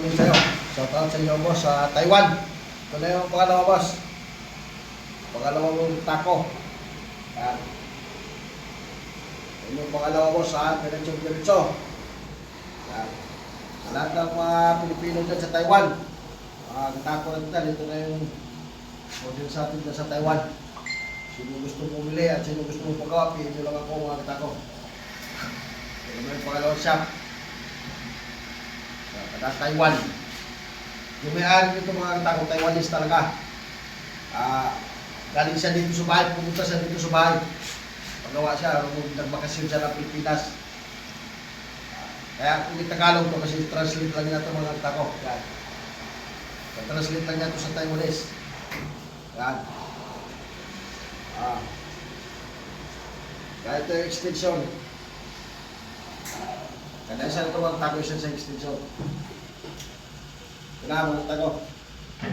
ulit sa'yo. Shout out sa inyo, boss, sa Taiwan. Ito na yung pangalawa, boss. Pangalawang tako. Yan. Ito yung pangalawa, boss, ha? Diretso. Yan. Sa lahat ng mga Pilipino dyan sa Taiwan, tako na dito na yung model sa atin dyan sa Taiwan. Sino gusto bumili at sino gusto mong pagawa, pili lang ako mga tako. Ito na yung pangalawang shop. Sa Taiwan. Yung may-ari nito mga tako, Taiwanese talaga. Galing siya dito sa bahay, pumunta siya dito sa bahay. Pagawa siya, nagbakasyon siya ng Pilipinas. Kaya kung may Tagalog to kasi translate lang niya ito mga tako. Yan. Translate lang niya ito sa Taiwanese. Yan. Kaya ito yung extension. Kaya isa ito mga tako siya sa extension. Kailangan mga tako.